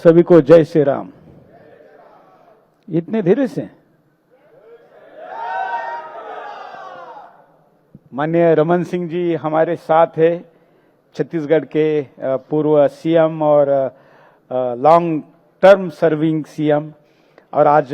सभी को जय श्री राम। इतने धीरे से माननीय रमन सिंह जी हमारे साथ है, छत्तीसगढ़ के पूर्व सीएम और लॉन्ग टर्म सर्विंग सीएम और आज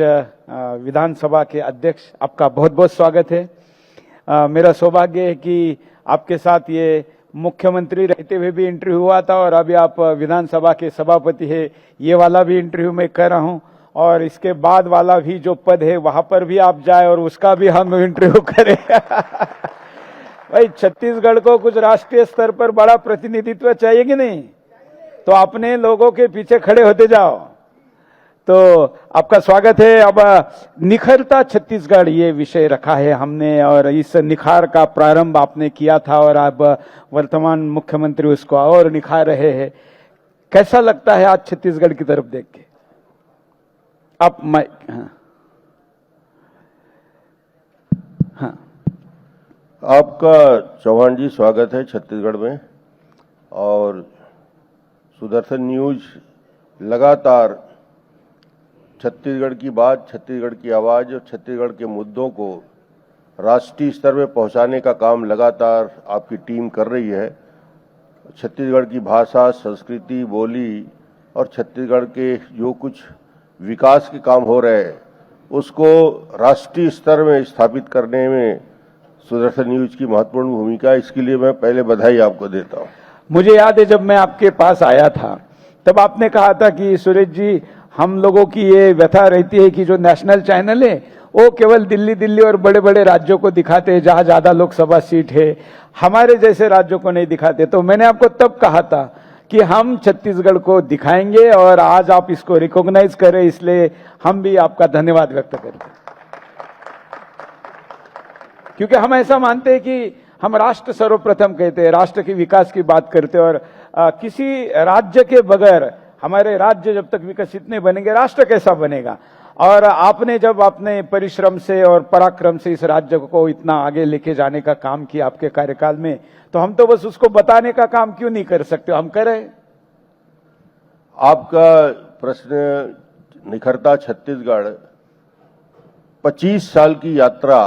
विधानसभा के अध्यक्ष। आपका बहुत बहुत स्वागत है। मेरा सौभाग्य है कि आपके साथ ये मुख्यमंत्री रहते हुए भी इंटरव्यू हुआ था और अभी आप विधानसभा के सभापति है, ये वाला भी इंटरव्यू मैं कर रहा हूं और इसके बाद वाला भी जो पद है वहां पर भी आप जाए और उसका भी हम इंटरव्यू करें। भाई छत्तीसगढ़ को कुछ राष्ट्रीय स्तर पर बड़ा प्रतिनिधित्व चाहिए कि नहीं, तो अपने लोगों के पीछे खड़े होते जाओ। तो आपका स्वागत है। अब निखरता छत्तीसगढ़ ये विषय रखा है हमने और इस निखार का प्रारंभ आपने किया था और अब वर्तमान मुख्यमंत्री उसको और निखार रहे हैं। कैसा लगता है आज छत्तीसगढ़ की तरफ देख के? आप हाँ। आपका चौहान जी स्वागत है छत्तीसगढ़ में। और सुदर्शन न्यूज लगातार छत्तीसगढ़ की बात, छत्तीसगढ़ की आवाज और छत्तीसगढ़ के मुद्दों को राष्ट्रीय स्तर में पहुंचाने का काम लगातार आपकी टीम कर रही है। छत्तीसगढ़ की भाषा, संस्कृति, बोली और छत्तीसगढ़ के जो कुछ विकास के काम हो रहे हैं उसको राष्ट्रीय स्तर में स्थापित करने में सुदर्शन न्यूज की महत्वपूर्ण भूमिका है। इसके लिए मैं पहले बधाई आपको देता हूं। मुझे याद है जब मैं आपके पास आया था तब आपने कहा था कि सुरेश जी, हम लोगों की ये व्यथा रहती है कि जो नेशनल चैनल है वो केवल दिल्ली दिल्ली और बड़े बड़े राज्यों को दिखाते हैं जहां ज्यादा लोकसभा सीट है, हमारे जैसे राज्यों को नहीं दिखाते। तो मैंने आपको तब कहा था कि हम छत्तीसगढ़ को दिखाएंगे और आज आप इसको रिकॉग्नाइज करें, इसलिए हम भी आपका धन्यवाद व्यक्त करते हैं। क्योंकि हम ऐसा मानते हैं कि हम राष्ट्र सर्वप्रथम कहते हैं, राष्ट्र के विकास की बात करते हैं और किसी राज्य के बगैर हमारे राज्य जब तक विकसित नहीं बनेंगे राष्ट्र कैसा बनेगा। और आपने जब अपने परिश्रम से और पराक्रम से इस राज्य को इतना आगे लेके जाने का काम किया आपके कार्यकाल में, तो हम तो बस उसको बताने का काम क्यों नहीं कर सकते, हम करें। आपका प्रश्न निखरता छत्तीसगढ़ 25 साल की यात्रा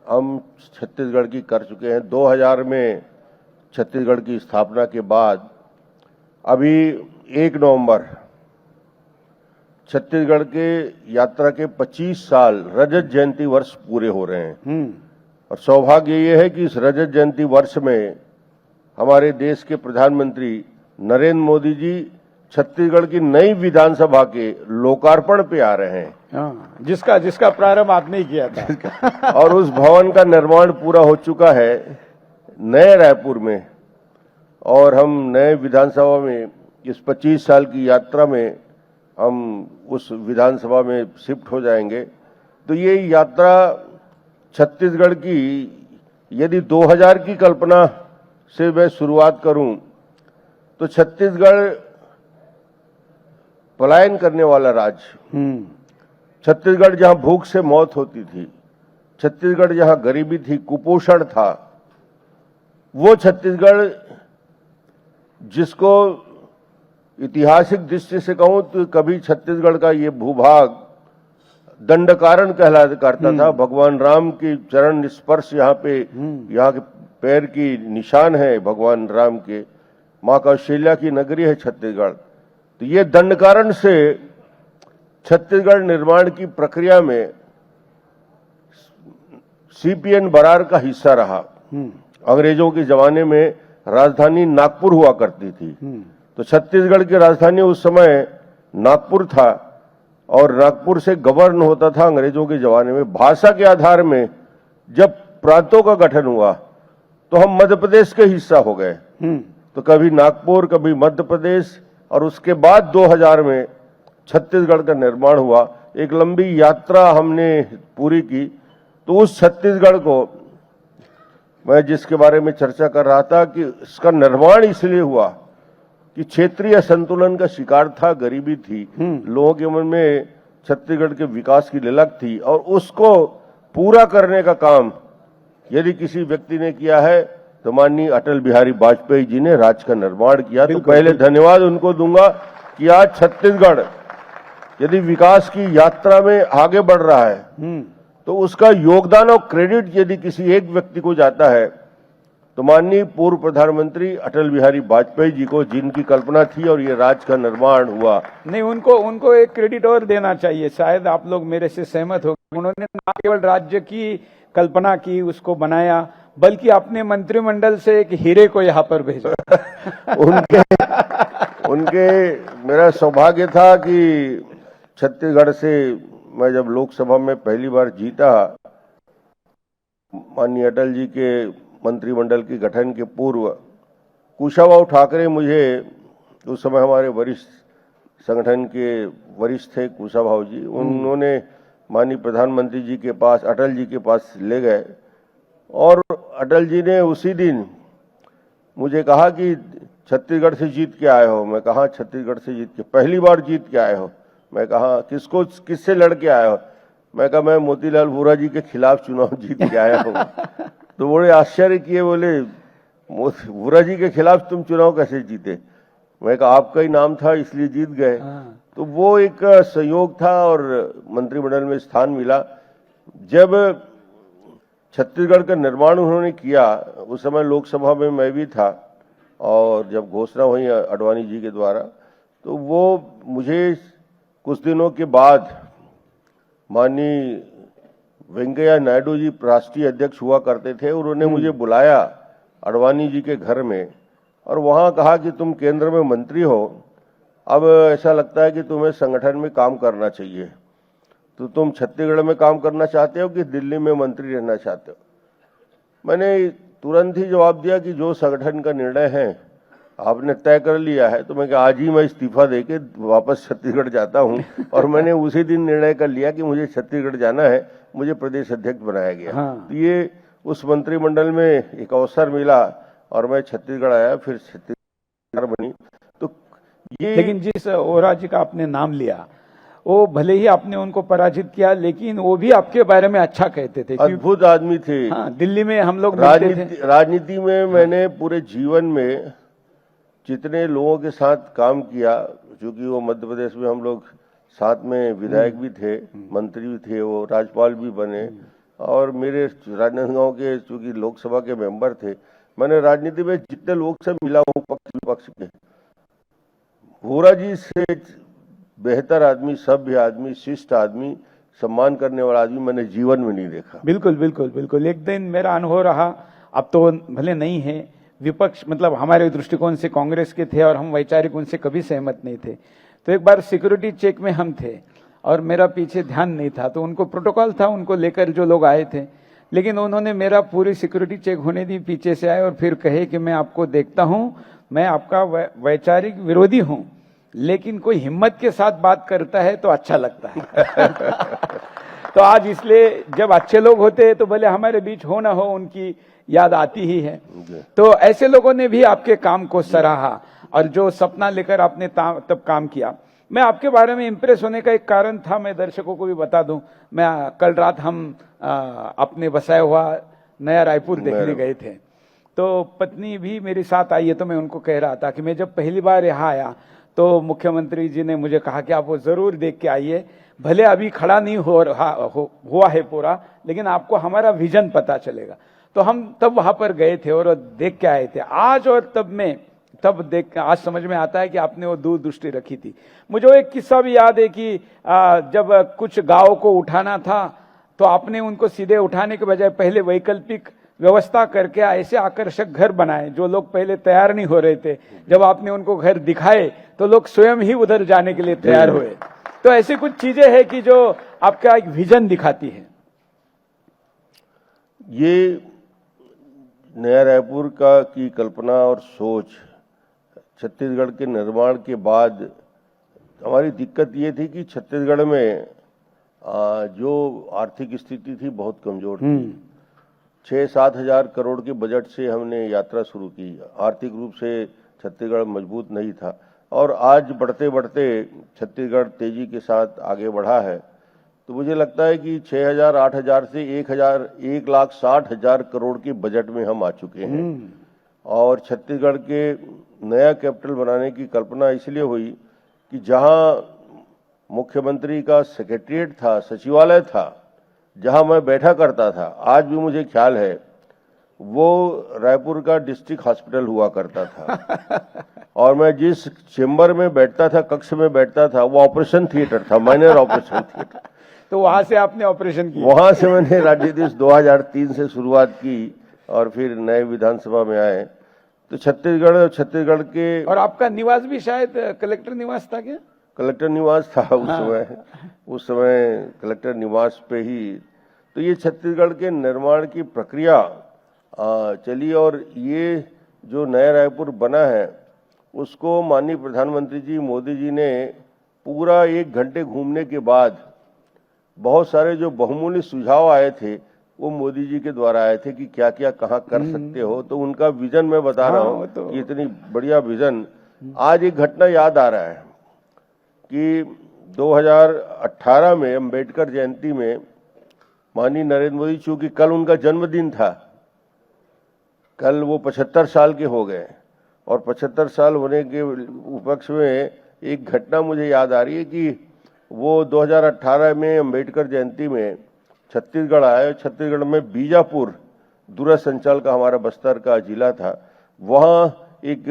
हम छत्तीसगढ़ की कर चुके हैं। 2000 में छत्तीसगढ़ की स्थापना के बाद अभी 1 नवंबर छत्तीसगढ़ के यात्रा के 25 साल रजत जयंती वर्ष पूरे हो रहे हैं। और सौभाग्य ये है कि इस रजत जयंती वर्ष में हमारे देश के प्रधानमंत्री नरेंद्र मोदी जी छत्तीसगढ़ की नई विधानसभा के लोकार्पण पे आ रहे हैं, जिसका प्रारंभ आपने ही किया था। और उस भवन का निर्माण पूरा हो चुका है नए रायपुर में। और हम नए विधानसभा में इस 25 साल की यात्रा में हम उस विधानसभा में शिफ्ट हो जाएंगे। तो ये यात्रा छत्तीसगढ़ की, यदि 2000 की कल्पना से मैं शुरुआत करूं तो छत्तीसगढ़ पलायन करने वाला राज्य, छत्तीसगढ़ जहां भूख से मौत होती थी, छत्तीसगढ़ जहां गरीबी थी, कुपोषण था, वो छत्तीसगढ़ जिसको ऐतिहासिक दृष्टि से कहूं तो कभी छत्तीसगढ़ का ये भूभाग दंडकारण कहला करता था। भगवान राम की चरण स्पर्श यहाँ पे, यहाँ के पैर की निशान है भगवान राम के। माँ कौशल्या की नगरी है छत्तीसगढ़। तो ये दंडकारण से छत्तीसगढ़ निर्माण की प्रक्रिया में सीपीएन बरार का हिस्सा रहा। अंग्रेजों के जमाने में राजधानी नागपुर हुआ करती थी, तो छत्तीसगढ़ की राजधानी उस समय नागपुर था और नागपुर से गवर्न होता था अंग्रेजों के जमाने में। भाषा के आधार में जब प्रांतों का गठन हुआ तो हम मध्य प्रदेश के हिस्सा हो गए। तो कभी नागपुर, कभी मध्य प्रदेश, और उसके बाद 2000 में छत्तीसगढ़ का निर्माण हुआ। एक लंबी यात्रा हमने पूरी की। तो उस छत्तीसगढ़ को मैं जिसके बारे में चर्चा कर रहा था कि इसका निर्माण इसलिए हुआ कि क्षेत्रीय संतुलन का शिकार था, गरीबी थी, लोगों के मन में छत्तीसगढ़ के विकास की ललक थी, और उसको पूरा करने का काम यदि किसी व्यक्ति ने किया है तो माननीय अटल बिहारी वाजपेयी जी ने राज्य का निर्माण किया। तो पहले धन्यवाद उनको दूंगा कि आज छत्तीसगढ़ यदि विकास की यात्रा में आगे बढ़ रहा है तो उसका योगदान और क्रेडिट यदि किसी एक व्यक्ति को जाता है तो माननीय पूर्व प्रधानमंत्री अटल बिहारी वाजपेयी जी को, जिनकी कल्पना थी और ये राज्य का निर्माण हुआ। नहीं, उनको एक क्रेडिट और देना चाहिए। शायद आप लोग मेरे से सहमत हो। उन्होंने न केवल राज्य की कल्पना की, उसको बनाया, बल्कि अपने मंत्रिमंडल से एक हीरे को यहाँ पर भेजा। उनके मेरा सौभाग्य था कि छत्तीसगढ़ से मैं जब लोकसभा में पहली बार जीता, माननीय अटल जी के मंत्रिमंडल के गठन के पूर्व कुशाभाऊ ठाकरे, मुझे उस समय हमारे वरिष्ठ संगठन के वरिष्ठ थे कुशाभाऊ जी, उन्होंने माननीय प्रधानमंत्री जी के पास, अटल जी के पास ले गए और अटल जी ने उसी दिन मुझे कहा कि छत्तीसगढ़ से जीत के आए हो। मैं कहा छत्तीसगढ़ से जीत के, पहली बार जीत के आए हो। मैं कहा किससे लड़ के आए हो? मैं कहा मैं मोतीलाल वोरा जी के खिलाफ चुनाव जीत के आया हूँ। तो बड़े आश्चर्य किए, बोले वोरा जी के खिलाफ तुम चुनाव कैसे जीते? मैं कहा आपका ही नाम था इसलिए जीत गए। तो वो एक संयोग था और मंत्रिमंडल में स्थान मिला। जब छत्तीसगढ़ का निर्माण उन्होंने किया, उस समय लोकसभा में मैं भी था और जब घोषणा हुई आडवाणी जी के द्वारा, तो वो मुझे कुछ दिनों के बाद माननीय वेंकैया नायडू जी राष्ट्रीय अध्यक्ष हुआ करते थे, उन्होंने मुझे बुलाया आडवाणी जी के घर में और वहां कहा कि तुम केंद्र में मंत्री हो, अब ऐसा लगता है कि तुम्हें संगठन में काम करना चाहिए, तो तुम छत्तीसगढ़ में काम करना चाहते हो कि दिल्ली में मंत्री रहना चाहते हो? मैंने तुरंत ही जवाब दिया कि जो संगठन का निर्णय है आपने तय कर लिया है, तो मैं कहा आज ही मैं इस्तीफा देके वापस छत्तीसगढ़ जाता हूं। और मैंने उसी दिन निर्णय कर लिया कि मुझे छत्तीसगढ़ जाना है, मुझे प्रदेश अध्यक्ष बनाया गया। तो ये उस मंत्रिमंडल में एक अवसर मिला और मैं छत्तीसगढ़ आया, फिर छत्तीसगढ़ बनी। तो ये लेकिन जिस वोरा जी का आपने नाम लिया, वो भले ही आपने उनको पराजित किया, लेकिन वो भी आपके बारे में अच्छा कहते थे। अद्भुत आदमी थे। दिल्ली में हम लोग राजनीति में मैंने पूरे जीवन में जितने लोगों के साथ काम किया, क्योंकि वो मध्य प्रदेश में हम लोग साथ में विधायक भी थे, मंत्री भी थे, वो राज्यपाल भी बने और मेरे राजनांदगांव के चूंकि लोकसभा के मेंबर थे। मैंने राजनीति में जितने लोग से मिला हूँ पक्ष विपक्ष के, वोरा जी से बेहतर आदमी, सभ्य आदमी, शिष्ट आदमी, सम्मान करने वाला आदमी मैंने जीवन में नहीं देखा। बिल्कुल बिल्कुल बिल्कुल। एक दिन मेरा अनुभव रहा, अब तो भले नहीं है, विपक्ष मतलब हमारे दृष्टिकोण से कांग्रेस के थे और हम वैचारिक उनसे कभी सहमत नहीं थे। तो एक बार सिक्योरिटी चेक में हम थे और मेरा पीछे ध्यान नहीं था, तो उनको प्रोटोकॉल था, उनको लेकर जो लोग आए थे, लेकिन उन्होंने मेरा पूरी सिक्योरिटी चेक होने दी, पीछे से आए और फिर कहे कि मैं आपको देखता हूं, मैं आपका वैचारिक विरोधी हूं, लेकिन कोई हिम्मत के साथ बात करता है तो अच्छा लगता है। तो आज इसलिए जब अच्छे लोग होते हैं तो भले हमारे बीच हो ना हो, उनकी याद आती ही है। तो ऐसे लोगों ने भी आपके काम को सराहा और जो सपना लेकर आपने तब काम किया। मैं आपके बारे में इंप्रेस होने का एक कारण था, मैं दर्शकों को भी बता दूं। मैं कल रात हम अपने बसाया हुआ नया रायपुर देखने गए थे, तो पत्नी भी मेरे साथ आई है, तो मैं उनको कह रहा था कि मैं जब पहली बार यहाँ आया तो मुख्यमंत्री जी ने मुझे कहा कि आप वो जरूर देख के आइए, भले अभी खड़ा नहीं हुआ है पूरा, लेकिन आपको हमारा विजन पता चलेगा। तो हम तब वहां पर गए थे और देख के आए थे। आज और तब देख आज समझ में आता है कि आपने वो दूरदृष्टि रखी थी। मुझे वो एक किस्सा भी याद है कि जब कुछ गांव को उठाना था तो आपने उनको सीधे उठाने के बजाय पहले वैकल्पिक व्यवस्था करके ऐसे आकर्षक घर बनाए, जो लोग पहले तैयार नहीं हो रहे थे, जब आपने उनको घर दिखाए तो लोग स्वयं ही उधर जाने के लिए तैयार हुए। तो ऐसी कुछ चीजें हैं कि जो आपका एक विजन दिखाती है। ये नया रायपुर की कल्पना और सोच छत्तीसगढ़ के निर्माण के बाद हमारी दिक्कत ये थी कि छत्तीसगढ़ में जो आर्थिक स्थिति थी बहुत कमजोर थी। 6-7 हजार करोड़ के बजट से हमने यात्रा शुरू की। आर्थिक रूप से छत्तीसगढ़ मजबूत नहीं था और आज बढ़ते बढ़ते छत्तीसगढ़ तेजी के साथ आगे बढ़ा है। तो मुझे लगता है कि 6,000-8,000 से 1,60,000 करोड़ के बजट में हम आ चुके हैं। और छत्तीसगढ़ के नया कैपिटल बनाने की कल्पना इसलिए हुई कि जहां मुख्यमंत्री का सेक्रेटरीट था, सचिवालय था, जहां मैं बैठा करता था, आज भी मुझे ख्याल है वो रायपुर का डिस्ट्रिक्ट हॉस्पिटल हुआ करता था। और मैं जिस चेंबर में बैठता था, कक्ष में बैठता था, वो ऑपरेशन थिएटर था, माइनर ऑपरेशन थिएटर। तो वहां से आपने ऑपरेशन किया? वहां से मैंने राज्याधीश 2003 से शुरुआत की और फिर नए विधानसभा में आए। तो छत्तीसगढ़ के, और आपका निवास भी शायद कलेक्टर निवास था क्या? कलेक्टर निवास था उस समय कलेक्टर निवास पे ही। तो ये छत्तीसगढ़ के निर्माण की प्रक्रिया चली और ये जो नया रायपुर बना है उसको माननीय प्रधानमंत्री जी मोदी जी ने पूरा 1 घंटे घूमने के बाद बहुत सारे जो बहुमूल्य सुझाव आए थे वो मोदी जी के द्वारा आए थे कि क्या क्या कहाँ कर सकते हो। तो उनका विजन मैं बता रहा हूँ कि इतनी बढ़िया विजन। आज एक घटना याद आ रहा है कि 2018 में अम्बेडकर जयंती में माननीय नरेंद्र मोदी, चूंकि कल उनका जन्मदिन था, कल वो 75 साल के हो गए और 75 साल होने के उपलक्ष्य में एक घटना मुझे याद आ रही है कि वो 2018 में अम्बेडकर जयंती में छत्तीसगढ़ आए। छत्तीसगढ़ में बीजापुर दूरसंचार का हमारा बस्तर का जिला था, वहाँ एक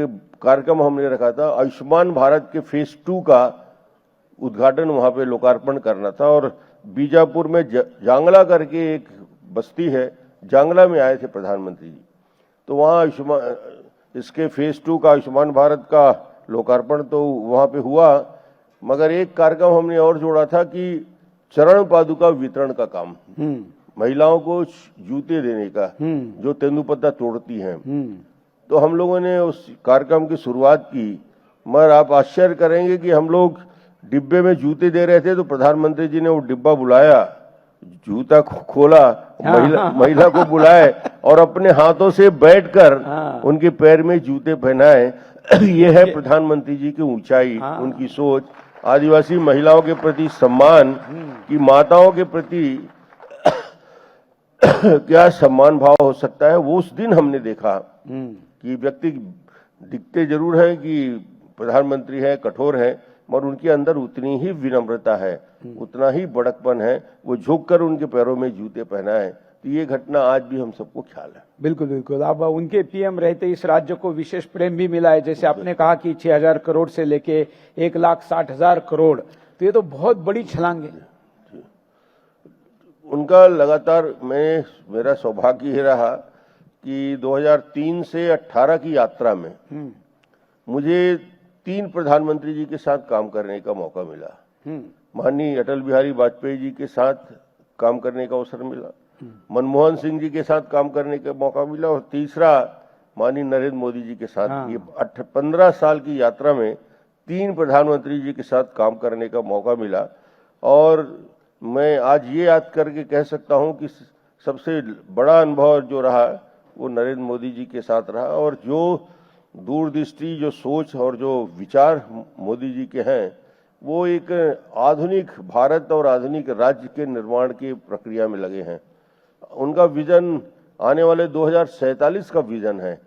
कार्यक्रम हमने रखा था, आयुष्मान भारत के फेज 2 का उद्घाटन वहाँ पे लोकार्पण करना था। और बीजापुर में जांगला करके एक बस्ती है, जांगला में आए थे प्रधानमंत्री जी। तो वहाँ इसके फेज 2 का आयुष्मान भारत का लोकार्पण तो वहाँ पे हुआ, मगर एक कार्यक्रम हमने और जोड़ा था कि चरण पादुका वितरण का काम, महिलाओं को जूते देने का, जो तेंदुपत्ता तोड़ती हैं। तो हम लोगों ने उस कार्यक्रम की शुरुआत की, मगर आप आश्चर्य करेंगे कि हम लोग डिब्बे में जूते दे रहे थे तो प्रधानमंत्री जी ने वो डिब्बा बुलाया, जूता खोला, महिला को बुलाए और अपने हाथों से बैठकर उनके पैर में जूते पहनाए। ये है प्रधानमंत्री जी की ऊंचाई, उनकी सोच, आदिवासी महिलाओं के प्रति सम्मान, कि माताओं के प्रति क्या सम्मान भाव हो सकता है। वो उस दिन हमने देखा कि व्यक्ति दिखते जरूर है कि प्रधानमंत्री है, कठोर है, मगर उनके अंदर उतनी ही विनम्रता है, उतना ही बड़कपन है, वो झुककर उनके पैरों में जूते पहनाए। तो ये घटना आज भी हम सबको ख्याल है। बिल्कुल बिल्कुल। अब उनके पीएम रहते इस राज्य को विशेष प्रेम भी मिला है, जैसे आपने कहा कि 6000 करोड़ से लेके 1,60,000 करोड़, तो ये तो बहुत बड़ी छलांग है। उनका लगातार मेरा सौभाग्य ये रहा कि 2003 से 18 की यात्रा में मुझे 3 प्रधानमंत्री जी के साथ काम करने का मौका मिला। माननीय अटल बिहारी वाजपेयी जी के साथ काम करने का अवसर मिला, मनमोहन सिंह जी के साथ काम करने का मौका मिला, और तीसरा माननीय नरेंद्र मोदी जी के साथ। ये 15 साल की यात्रा में 3 प्रधानमंत्री जी के साथ काम करने का मौका मिला। और मैं आज ये याद करके कह सकता हूं कि सबसे बड़ा अनुभव जो रहा वो नरेंद्र मोदी जी के साथ रहा। और जो दूरदृष्टि, जो सोच और जो विचार मोदी जी के हैं, वो एक आधुनिक भारत और आधुनिक राज्य के निर्माण की प्रक्रिया में लगे हैं। उनका विजन आने वाले 2047 का विजन है।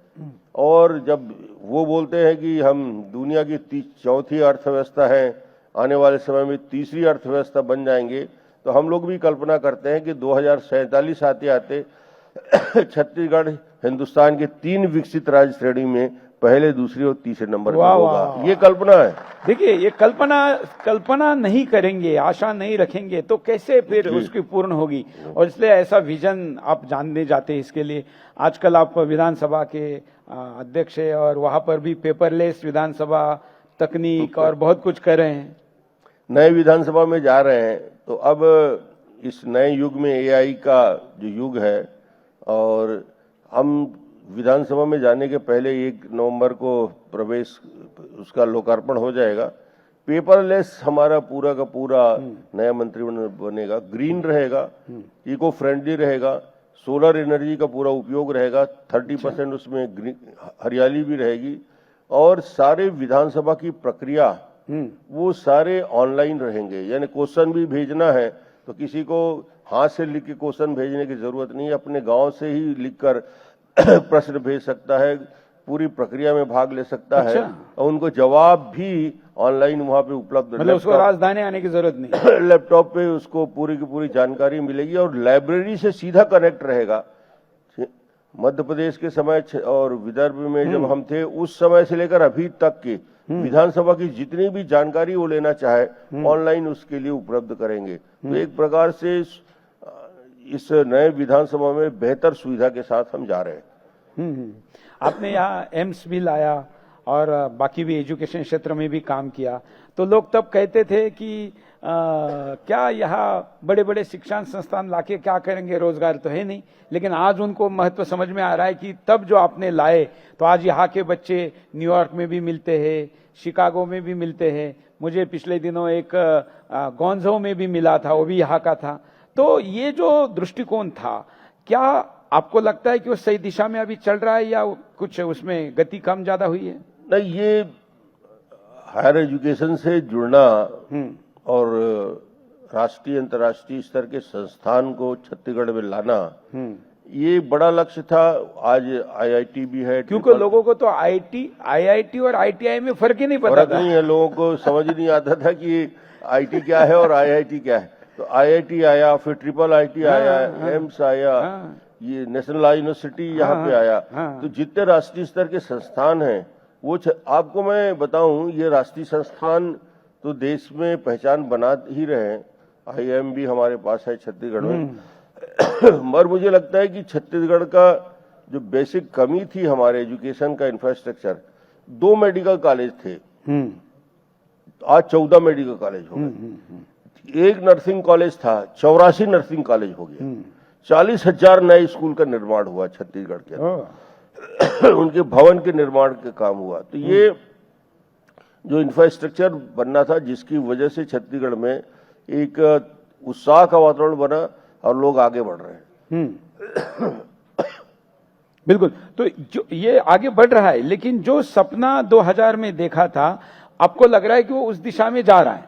और जब वो बोलते हैं कि हम दुनिया की चौथी अर्थव्यवस्था है, आने वाले समय में तीसरी अर्थव्यवस्था बन जाएंगे, तो हम लोग भी कल्पना करते हैं कि 2047 आते आते छत्तीसगढ़ हिंदुस्तान के 3 विकसित राज्य श्रेणी में पहले, दूसरे और तीसरे नंबर पर होगा। ये कल्पना है। देखिए, ये कल्पना नहीं करेंगे, आशा नहीं रखेंगे तो कैसे फिर उसकी पूर्ण होगी। और इसलिए ऐसा विजन आप जानने जाते हैं। इसके लिए आजकल आप विधानसभा के अध्यक्ष है और वहां पर भी पेपरलेस विधानसभा तकनीक और बहुत कुछ कर रहे हैं। नए विधानसभा में जा रहे हैं, तो अब इस नए युग में एआई का जो युग है, और हम विधानसभा में जाने के पहले 1 नवंबर को प्रवेश उसका लोकार्पण हो जाएगा। पेपरलेस हमारा पूरा का पूरा नया मंत्रिमंडल बनेगा, ग्रीन रहेगा, इको फ्रेंडली रहेगा, सोलर एनर्जी का पूरा उपयोग रहेगा, 30% उसमें हरियाली भी रहेगी, और सारे विधानसभा की प्रक्रिया वो सारे ऑनलाइन रहेंगे। यानी क्वेश्चन भी भेजना है तो किसी को हाथ से लिख के क्वेश्चन भेजने की जरूरत नहीं है, अपने गांव से ही लिखकर प्रश्न भेज सकता है, पूरी प्रक्रिया में भाग ले सकता है, और उनको जवाब भी ऑनलाइन वहां पे उपलब्ध, मतलब उसको राजधानी आने की जरूरत नहीं। लैपटॉप पे उसको पूरी की पूरी जानकारी मिलेगी और लाइब्रेरी से सीधा कनेक्ट रहेगा। मध्य प्रदेश के समय और विदर्भ में जब हम थे उस समय से लेकर अभी तक की विधानसभा की जितनी भी जानकारी वो लेना चाहे ऑनलाइन उसके लिए उपलब्ध करेंगे। तो एक प्रकार से इस नए विधानसभा में बेहतर सुविधा के साथ हम जा रहे हैं। आपने यहाँ एम्स भी लाया और बाकी भी एजुकेशन क्षेत्र में भी काम किया, तो लोग तब कहते थे कि क्या यहाँ बड़े बड़े शिक्षण संस्थान लाके क्या करेंगे, रोजगार तो है नहीं। लेकिन आज उनको महत्व समझ में आ रहा है कि तब जो आपने लाए तो आज यहाँ के बच्चे न्यूयॉर्क में भी मिलते हैं, शिकागो में भी मिलते हैं। मुझे पिछले दिनों एक गोंजो में भी मिला था, वो भी यहाँ का था। तो ये जो दृष्टिकोण था, क्या आपको लगता है कि वो सही दिशा में अभी चल रहा है या कुछ उसमें गति कम ज्यादा हुई है? नहीं, ये हायर एजुकेशन से जुड़ना और राष्ट्रीय अंतर्राष्ट्रीय स्तर के संस्थान को छत्तीसगढ़ में लाना, ये बड़ा लक्ष्य था। आज आईआईटी भी है, क्योंकि लोगों को तो आईआईटी और आईटीआई में फर्क ही नहीं पता फर्क नहीं है। लोगों को समझ नहीं आता था कि आईटी क्या है और आईआईटी क्या है। तो आईआईटी आया, फिर ट्रिपल आईटी आया, एम्स आया, ये नेशनल यूनिवर्सिटी यहाँ पे आया। तो जितने राष्ट्रीय स्तर के संस्थान हैं वो आपको मैं बताऊं, ये राष्ट्रीय संस्थान तो देश में पहचान बना ही रहे हैं। आईआईएम भी हमारे पास है छत्तीसगढ़ में। मगर मुझे लगता है कि छत्तीसगढ़ का जो बेसिक कमी थी हमारे एजुकेशन का इंफ्रास्ट्रक्चर, 2 मेडिकल कॉलेज थे, आज 14 मेडिकल कॉलेज हो गए। एक नर्सिंग कॉलेज था, 84 नर्सिंग कॉलेज हो गया। 40,000 नए स्कूल का निर्माण हुआ छत्तीसगढ़ के अंदर। उनके भवन के निर्माण का काम हुआ। तो ये जो इंफ्रास्ट्रक्चर बनना था, जिसकी वजह से छत्तीसगढ़ में एक उत्साह का वातावरण बना और लोग आगे बढ़ रहे हैं। बिल्कुल। तो जो ये आगे बढ़ रहा है, लेकिन जो सपना 2000 में देखा था, आपको लग रहा है कि वो उस दिशा में जा रहा है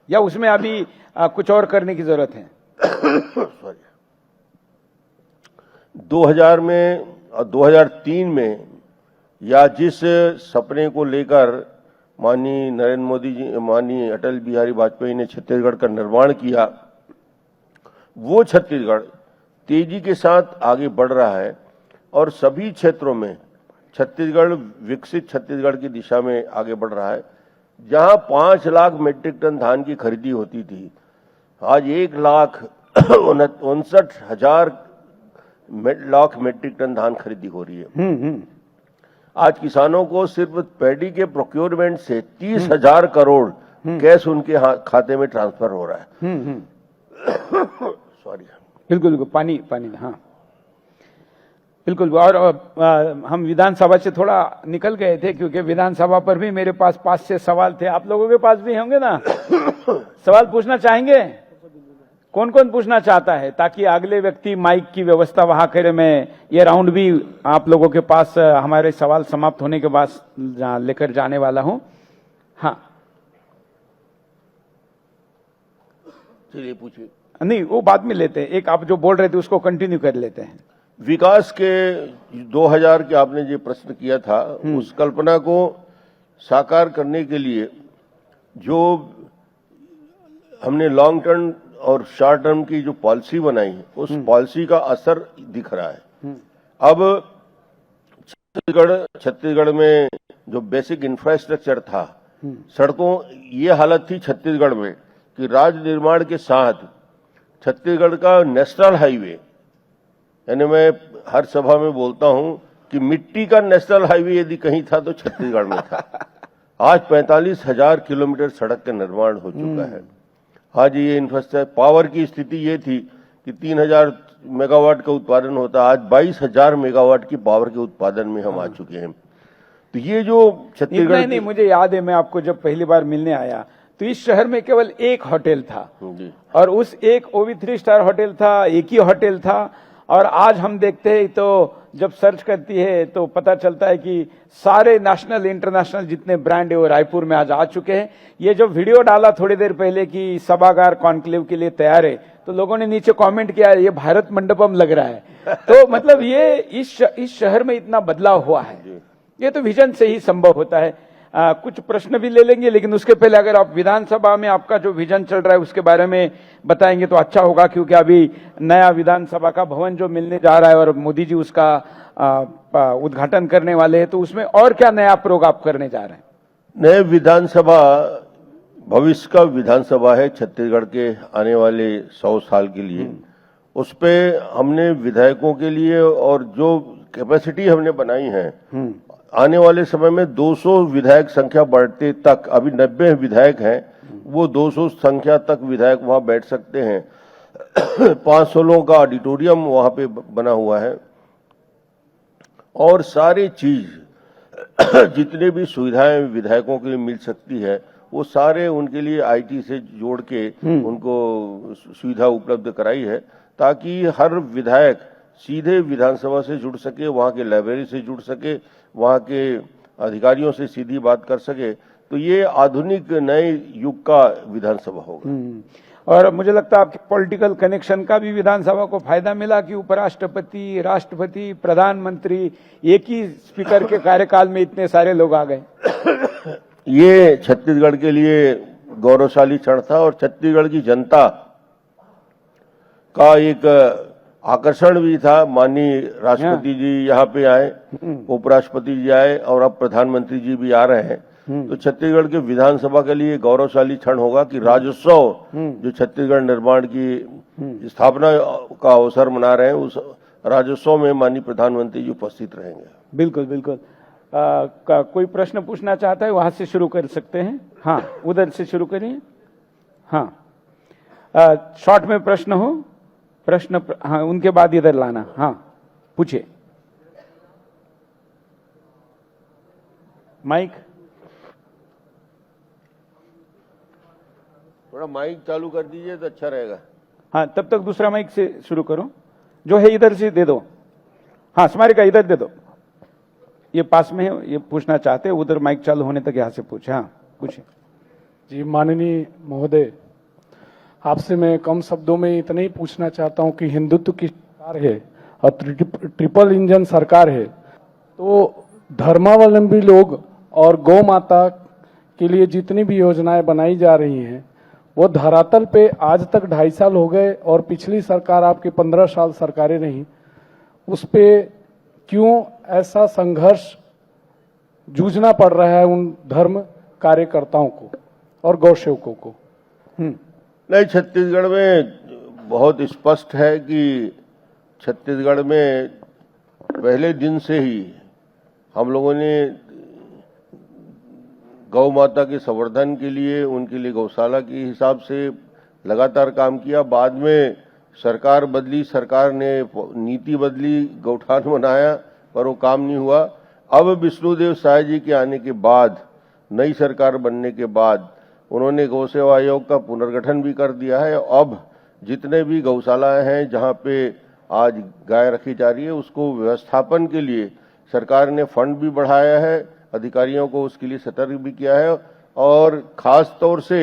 या उसमें अभी कुछ और करने की जरूरत है? 2000 में और 2003 में या जिस सपने को लेकर माननीय नरेंद्र मोदी जी, माननीय अटल बिहारी वाजपेयी ने छत्तीसगढ़ का निर्माण किया, वो छत्तीसगढ़ तेजी के साथ आगे बढ़ रहा है और सभी क्षेत्रों में छत्तीसगढ़ विकसित छत्तीसगढ़ की दिशा में आगे बढ़ रहा है। जहां 5 लाख मीट्रिक टन धान की खरीदी होती थी, आज 1,59,000 मीट्रिक टन धान खरीदी हो रही है। आज किसानों को सिर्फ पैडी के प्रोक्योरमेंट से 30,000 करोड़ कैश उनके खाते में ट्रांसफर हो रहा है। सॉरी, बिल्कुल पानी हाँ बिल्कुल। और हम विधानसभा से थोड़ा निकल गए थे क्योंकि विधानसभा पर भी मेरे पास 5-6 सवाल थे। आप लोगों के पास भी होंगे ना? सवाल पूछना चाहेंगे? कौन कौन पूछना चाहता है, ताकि अगले व्यक्ति माइक की व्यवस्था वहां करे। मैं ये राउंड भी आप लोगों के पास हमारे सवाल समाप्त होने के बाद लेकर जाने वाला हूं। हाँ, चलिए पूछिए। नहीं, वो बाद में लेते हैं। एक आप जो बोल रहे थे उसको कंटिन्यू कर लेते हैं। विकास के 2000 के आपने जो प्रश्न किया था, उस कल्पना को साकार करने के लिए जो हमने लॉन्ग टर्म और शॉर्ट टर्म की जो पॉलिसी बनाई, उस पॉलिसी का असर दिख रहा है। अब छत्तीसगढ़ में जो बेसिक इंफ्रास्ट्रक्चर था, सड़कों, ये हालत थी छत्तीसगढ़ में कि राज्य निर्माण के साथ छत्तीसगढ़ का नेशनल हाईवे, यानी मैं हर सभा में बोलता हूं कि मिट्टी का नेशनल हाईवे यदि कहीं था तो छत्तीसगढ़ में था। आज 45,000 किलोमीटर सड़क का निर्माण हो चुका है। आज ये इंफ्रास्ट्रक्चर, पावर की स्थिति ये थी कि 3,000 मेगावाट का उत्पादन होता, आज 22,000 मेगावाट की पावर के उत्पादन में हम आ चुके हैं। तो ये जो छत्तीसगढ़, नहीं, मुझे याद है, मैं आपको जब पहली बार मिलने आया तो इस शहर में केवल एक होटल था और उस एक OB 3 स्टार होटल था, एक ही होटल था। और आज हम देखते हैं तो जब सर्च करती है तो पता चलता है कि सारे नेशनल इंटरनेशनल जितने ब्रांड है वो रायपुर में आज आ चुके हैं। ये जो वीडियो डाला थोड़ी देर पहले कि सभागार कॉन्क्लेव के लिए तैयार है, तो लोगों ने नीचे कमेंट किया ये भारत मंडपम लग रहा है। तो मतलब ये इस शहर में इतना बदलाव हुआ है, ये तो विजन से ही संभव होता है। कुछ प्रश्न भी ले लेंगे, लेकिन उसके पहले अगर आप विधानसभा में आपका जो विजन चल रहा है उसके बारे में बताएंगे तो अच्छा होगा, क्योंकि अभी नया विधानसभा का भवन जो मिलने जा रहा है और मोदी जी उसका उद्घाटन करने वाले हैं, तो उसमें और क्या नया प्रयोग आप करने जा रहे हैं? नए विधानसभा भविष्य का विधानसभा है छत्तीसगढ़ के आने वाले 100 साल के लिए। उस पे हमने विधायकों के लिए और जो कैपेसिटी हमने बनाई है, आने वाले समय में 200 विधायक संख्या बढ़ते तक, अभी 90 विधायक हैं, वो 200 संख्या तक विधायक वहां बैठ सकते हैं। 500 लोगों का ऑडिटोरियम वहां पे बना हुआ है और सारी चीज जितने भी सुविधाएं विधायकों के लिए मिल सकती है वो सारे उनके लिए आईटी से जोड़ के उनको सुविधा उपलब्ध कराई है, ताकि हर विधायक सीधे विधानसभा से जुड़ सके, वहां के लाइब्रेरी से जुड़ सके, वहां के अधिकारियों से सीधी बात कर सके। तो ये आधुनिक नए युग का विधानसभा होगा। और मुझे लगता है आपके पॉलिटिकल कनेक्शन का भी विधानसभा को फायदा मिला कि उपराष्ट्रपति, राष्ट्रपति, प्रधानमंत्री एक ही स्पीकर के कार्यकाल में इतने सारे लोग आ गए। ये छत्तीसगढ़ के लिए गौरवशाली क्षण था और छत्तीसगढ़ की जनता का एक आकर्षण भी था। माननीय राष्ट्रपति जी यहाँ पे आए, उपराष्ट्रपति जी आए और अब प्रधानमंत्री जी भी आ रहे हैं। तो छत्तीसगढ़ के विधानसभा के लिए गौरवशाली क्षण होगा कि राज्योत्सव जो छत्तीसगढ़ निर्माण की स्थापना का अवसर मना रहे हैं, उस राज्योत्सव में माननीय प्रधानमंत्री जी उपस्थित रहेंगे। बिल्कुल बिल्कुल। कोई प्रश्न पूछना चाहता है वहां से शुरू कर सकते हैं। हाँ, उधर से शुरू करिए। हाँ, शॉर्ट में प्रश्न हो, हाँ, उनके बाद इधर लाना। हाँ, पूछिए। माइक, थोड़ा माइक चालू कर दीजिए तो अच्छा रहेगा। हाँ, तब तक दूसरा माइक से शुरू करो, जो है इधर से दे दो। हाँ, स्मारिका इधर दे दो, ये पास में है, ये पूछना चाहते हैं, उधर माइक चालू होने तक यहाँ से पूछे। हाँ, पूछिए। जी माननीय महोदय, आपसे मैं कम शब्दों में इतना ही पूछना चाहता हूं कि हिंदुत्व की सरकार है और ट्रिपल इंजन सरकार है, तो धर्मावलंबी लोग और गौ माता के लिए जितनी भी योजनाएं बनाई जा रही हैं वो धरातल पे आज तक 2.5 साल हो गए और पिछली सरकार आपकी 15 साल सरकारें रही, उस पे क्यों ऐसा संघर्ष जूझना पड़ रहा है उन धर्म कार्यकर्ताओं को और गौ सेवकों को? नहीं, छत्तीसगढ़ में बहुत स्पष्ट है कि छत्तीसगढ़ में पहले दिन से ही हम लोगों ने गौ माता के संवर्धन के लिए, उनके लिए गौशाला के हिसाब से लगातार काम किया। बाद में सरकार बदली, सरकार ने नीति बदली, गौठान बनाया, पर वो काम नहीं हुआ। अब विष्णुदेव साय जी के आने के बाद, नई सरकार बनने के बाद उन्होंने गौ सेवा आयोग का पुनर्गठन भी कर दिया है। अब जितने भी गौशालाएं हैं जहां पे आज गाय रखी जा रही है, उसको व्यवस्थापन के लिए सरकार ने फंड भी बढ़ाया है, अधिकारियों को उसके लिए सतर्क भी किया है और खास तौर से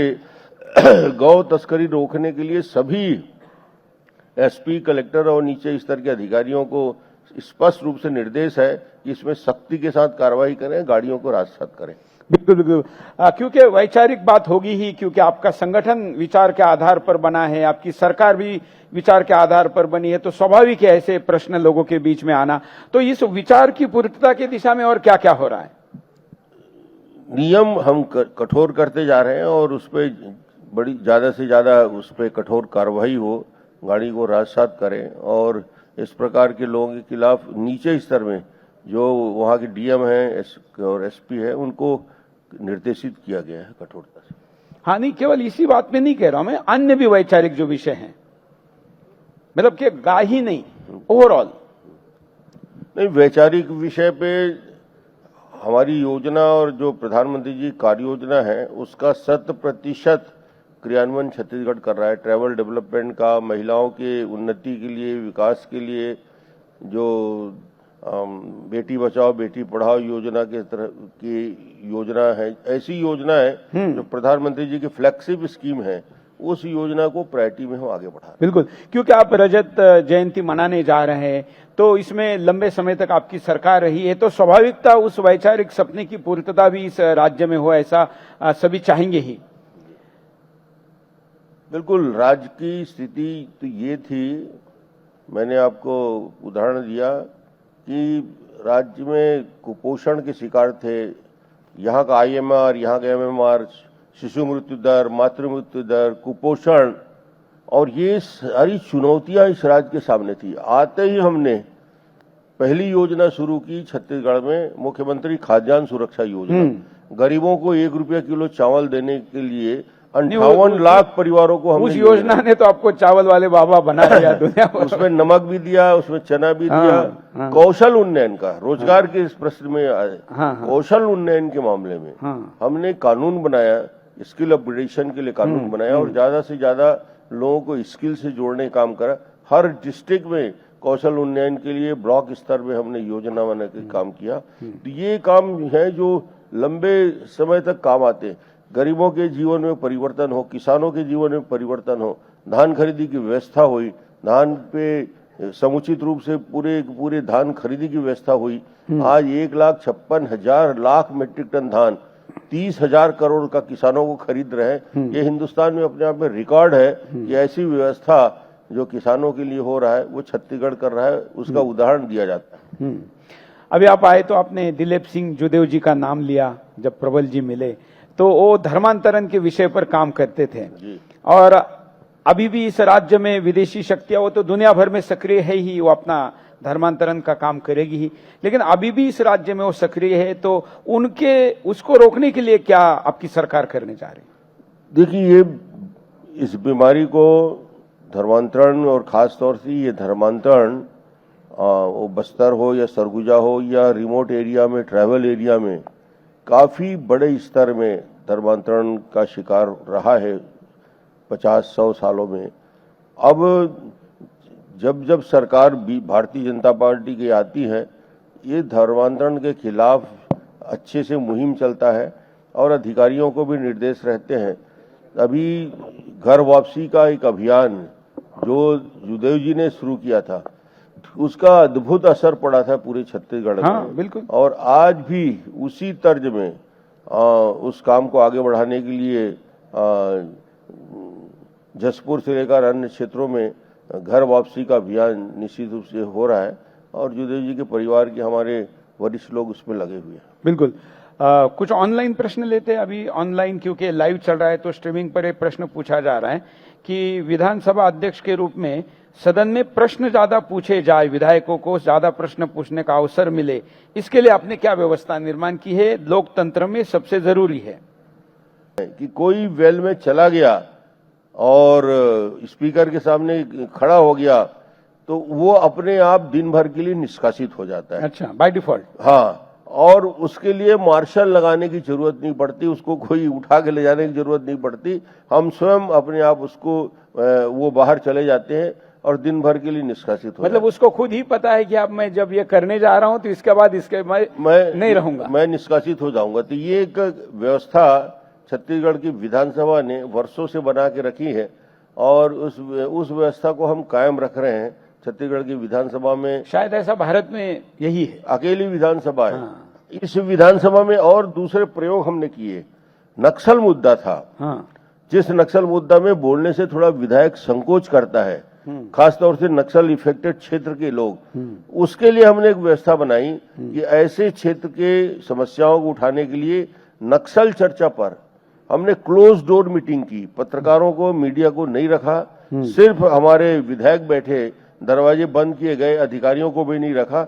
गौ तस्करी रोकने के लिए सभी एसपी, कलेक्टर और नीचे स्तर के अधिकारियों को स्पष्ट रूप से निर्देश है कि इसमें सख्ती के साथ कार्रवाई करें, गाड़ियों को राजसात करें। बिल्कुल बिल्कुल, क्योंकि वैचारिक बात होगी ही, क्योंकि आपका संगठन विचार के आधार पर बना है, आपकी सरकार भी विचार के आधार पर बनी है, तो स्वाभाविक है ऐसे प्रश्न लोगों के बीच में आना। तो इस विचार की पूर्तता की दिशा में और क्या क्या हो रहा है? नियम हम कठोर करते जा रहे हैं और उस पर बड़ी ज्यादा से ज्यादा उस पर कठोर कार्रवाई हो, गाड़ी को राजसात करें और इस प्रकार के लोगों के खिलाफ नीचे स्तर में जो वहाँ के डीएम हैं और एसपी है, उनको निर्देशित किया गया है कठोरता से। हाँ, नहीं, केवल इसी बात में नहीं कह रहा हूं मैं, अन्य भी वैचारिक जो विषय हैं, मतलब कि गाय ही नहीं, ओवरऑल। नहीं, वैचारिक विषय पे हमारी योजना और जो प्रधानमंत्री जी कार्य योजना है उसका 100% क्रियान्वयन छत्तीसगढ़ कर रहा है। ट्रैवल डेवलपमेंट का, महिलाओं के उन्नति के लिए, विकास के लिए जो बेटी बचाओ बेटी पढ़ाओ योजना के तरह की योजना है, ऐसी योजना है जो प्रधानमंत्री जी की फ्लैगशिप स्कीम है, उस योजना को प्रायोरिटी में हम आगे बढ़ा रहे हैं। बिल्कुल, क्योंकि आप रजत जयंती मनाने जा रहे हैं तो इसमें लंबे समय तक आपकी सरकार रही है, तो स्वाभाविकता उस वैचारिक सपने की पूर्तता भी इस राज्य में हो, ऐसा सभी चाहेंगे ही। बिल्कुल, राज्य की स्थिति तो ये थी, मैंने आपको उदाहरण दिया कि राज्य में कुपोषण के शिकार थे। यहाँ का IMR, यहाँ का MMR, शिशु मृत्यु दर, मातृ मृत्यु दर, कुपोषण, और ये सारी चुनौतियां इस राज्य के सामने थी। आते ही हमने पहली योजना शुरू की छत्तीसगढ़ में, मुख्यमंत्री खाद्यान्न सुरक्षा योजना। गरीबों को 1 रुपया किलो चावल देने के लिए 58 लाख परिवारों को हमने उस योजना ने तो आपको चावल वाले बाबा बना दिया दुनिया में। उसमें नमक भी दिया, उसमें चना भी दिया। कौशल उन्नयन का, रोजगार के इस प्रश्न में कौशल उन्नयन के मामले में हमने कानून बनाया, स्किल अपग्रेडेशन के लिए कानून बनाया और ज्यादा से ज्यादा लोगों को स्किल से जोड़ने का काम करा। हर डिस्ट्रिक्ट में कौशल उन्नयन के लिए ब्लॉक स्तर में हमने योजना बना के काम किया। तो ये काम है जो लंबे समय तक काम आते हैं। गरीबों के जीवन में परिवर्तन हो, किसानों के जीवन में परिवर्तन हो, धान खरीदी की व्यवस्था हुई, धान पे समुचित रूप से पूरे धान खरीदी की व्यवस्था हुई। आज 1,56,000 लाख मीट्रिक टन धान 30,000 करोड़ का किसानों को खरीद रहे हैं। ये हिंदुस्तान में अपने आप में रिकॉर्ड है कि ऐसी व्यवस्था जो किसानों के लिए हो रहा है वो छत्तीसगढ़ कर रहा है, उसका उदाहरण दिया जाता है। अभी आप आए तो आपने दिलीप सिंह जुदेव जी का नाम लिया। जब प्रबल जी मिले तो वो धर्मांतरण के विषय पर काम करते थे और अभी भी इस राज्य में विदेशी शक्तियां, वो तो दुनिया भर में सक्रिय है ही, वो अपना धर्मांतरण का काम करेगी ही, लेकिन अभी भी इस राज्य में वो सक्रिय है, तो उसको रोकने के लिए क्या आपकी सरकार करने जा रही है? देखिए, ये इस बीमारी को धर्मांतरण, और खास तौर से ये धर्मांतरण वो बस्तर हो या सरगुजा हो या रिमोट एरिया में, ट्राइबल एरिया में काफी बड़े स्तर में धर्मांतरण का शिकार रहा है 50-100 सालों में। अब जब सरकार भारतीय जनता पार्टी की आती है, ये धर्मांतरण के खिलाफ अच्छे से मुहिम चलता है और अधिकारियों को भी निर्देश रहते हैं। अभी घर वापसी का एक अभियान जो जुदेव जी ने शुरू किया था, उसका अद्भुत असर पड़ा था पूरे छत्तीसगढ़ में। बिल्कुल। और आज भी उसी तर्ज में उस काम को आगे बढ़ाने के लिए जसपुर से लेकर अन्य क्षेत्रों में घर वापसी का अभियान निश्चित रूप से हो रहा है और जुदेव जी के परिवार के हमारे वरिष्ठ लोग उसमें लगे हुए हैं। बिल्कुल। कुछ ऑनलाइन प्रश्न लेते हैं अभी ऑनलाइन, क्योंकि लाइव चल रहा है तो स्ट्रीमिंग पर एक प्रश्न पूछा जा रहा है कि विधानसभा अध्यक्ष के रूप में सदन में प्रश्न ज्यादा पूछे जाए, विधायकों को ज्यादा प्रश्न पूछने का अवसर मिले, इसके लिए आपने क्या व्यवस्था निर्माण की है? लोकतंत्र में सबसे जरूरी है कि कोई वेल में चला गया और स्पीकर के सामने खड़ा हो गया तो वो अपने आप दिन भर के लिए निष्कासित हो जाता है। अच्छा, बाय डिफॉल्ट। हाँ, और उसके लिए मार्शल लगाने की जरूरत नहीं पड़ती, उसको कोई उठा के ले जाने की जरूरत नहीं पड़ती। हम स्वयं अपने आप उसको वो बाहर चले जाते हैं और दिन भर के लिए निष्कासित हो मतलब उसको खुद ही पता है कि अब मैं जब ये करने जा रहा हूं तो इसके बाद मैं नहीं रहूंगा, मैं निष्कासित हो जाऊंगा। तो ये एक व्यवस्था छत्तीसगढ़ की विधानसभा ने वर्षों से बना के रखी है और उस व्यवस्था को हम कायम रख रहे हैं। छत्तीसगढ़ की विधानसभा में शायद ऐसा भारत में यही है, अकेली विधानसभा है। इस विधानसभा में और दूसरे प्रयोग हमने किए। नक्सल मुद्दा था, जिस नक्सल मुद्दा में बोलने से थोड़ा विधायक संकोच करता है, खासतौर से नक्सल इफेक्टेड क्षेत्र के लोग, उसके लिए हमने एक व्यवस्था बनाई कि ऐसे क्षेत्र के समस्याओं को उठाने के लिए नक्सल चर्चा पर हमने क्लोज डोर मीटिंग की। पत्रकारों को, मीडिया को नहीं रखा, सिर्फ हमारे विधायक बैठे, दरवाजे बंद किए गए, अधिकारियों को भी नहीं रखा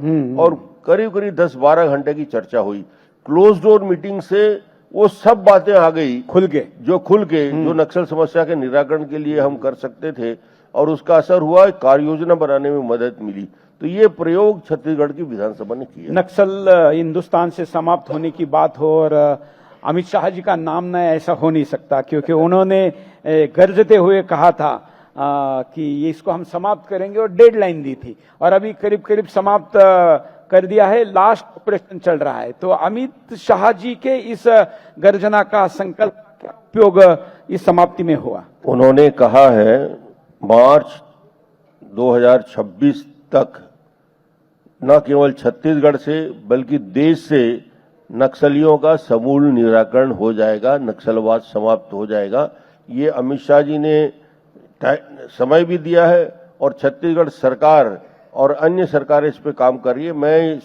और करीब 10-12 घंटे की चर्चा हुई। क्लोज डोर मीटिंग से वो सब बातें आ गई खुल के जो नक्सल समस्या के निराकरण के लिए हम कर सकते थे और उसका असर हुआ, कार्य योजना बनाने में मदद मिली। तो ये प्रयोग छत्तीसगढ़ की विधानसभा ने किया। नक्सल हिंदुस्तान से समाप्त होने की बात हो और अमित शाह जी का नाम न, ऐसा हो नहीं सकता, क्योंकि उन्होंने गरजते हुए कहा था कि ये इसको हम समाप्त करेंगे और डेडलाइन दी थी और अभी करीब समाप्त कर दिया है, लास्ट ऑपरेशन चल रहा है। तो अमित शाह जी के इस गर्जना का संकल्प का उपयोग इस समाप्ति में हुआ? उन्होंने कहा है मार्च 2026 तक न केवल छत्तीसगढ़ से बल्कि देश से नक्सलियों का समूल निराकरण हो जाएगा, नक्सलवाद समाप्त हो जाएगा। ये अमित शाह जी ने समय भी दिया है और छत्तीसगढ़ सरकार और अन्य सरकारें इस पे काम कर रही है। मैं इस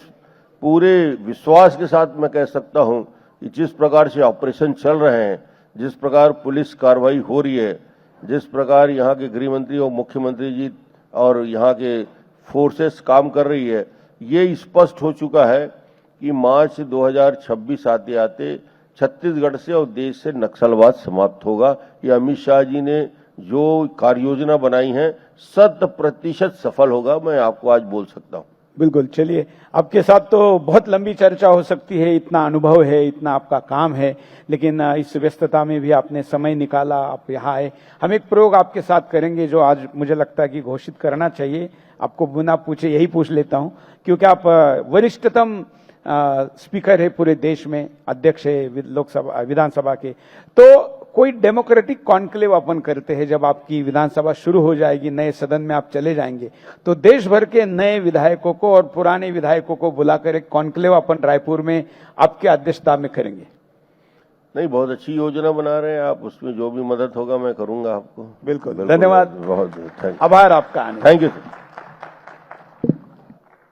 पूरे विश्वास के साथ मैं कह सकता हूं कि जिस प्रकार से ऑपरेशन चल रहे हैं, जिस प्रकार पुलिस कार्रवाई हो रही है, जिस प्रकार यहाँ के गृह मंत्री और मुख्यमंत्री जी और यहाँ के फोर्सेस काम कर रही है, ये स्पष्ट हो चुका है कि मार्च 2026 आते आते छत्तीसगढ़ से और देश से नक्सलवाद समाप्त होगा। ये अमित शाह जी ने जो कार्य योजना बनाई है 100% सफल होगा, मैं आपको आज बोल सकता हूं। बिल्कुल, चलिए, आपके साथ तो बहुत लंबी चर्चा हो सकती है, इतना अनुभव है, इतना आपका काम है, लेकिन इस व्यस्तता में भी आपने समय निकाला, आप यहाँ आए। हम एक प्रयोग आपके साथ करेंगे जो आज मुझे लगता है कि घोषित करना चाहिए। आपको बिना पूछे यही पूछ लेता हूं, क्योंकि आप वरिष्ठतम स्पीकर है पूरे देश में, अध्यक्ष है लोकसभा विधानसभा के, तो कोई डेमोक्रेटिक कॉन्क्लेव अपन करते हैं। जब आपकी विधानसभा शुरू हो जाएगी, नए सदन में आप चले जाएंगे, तो देश भर के नए विधायकों को और पुराने विधायकों को बुलाकर एक कॉन्क्लेव अपन रायपुर में आपके अध्यक्षता में करेंगे। नहीं, बहुत अच्छी योजना बना रहे हैं आप, उसमें जो भी मदद होगा मैं करूंगा आपको। बिल्कुल, धन्यवाद, बहुत थैंक यू। आभार आपका आने। Thank you sir.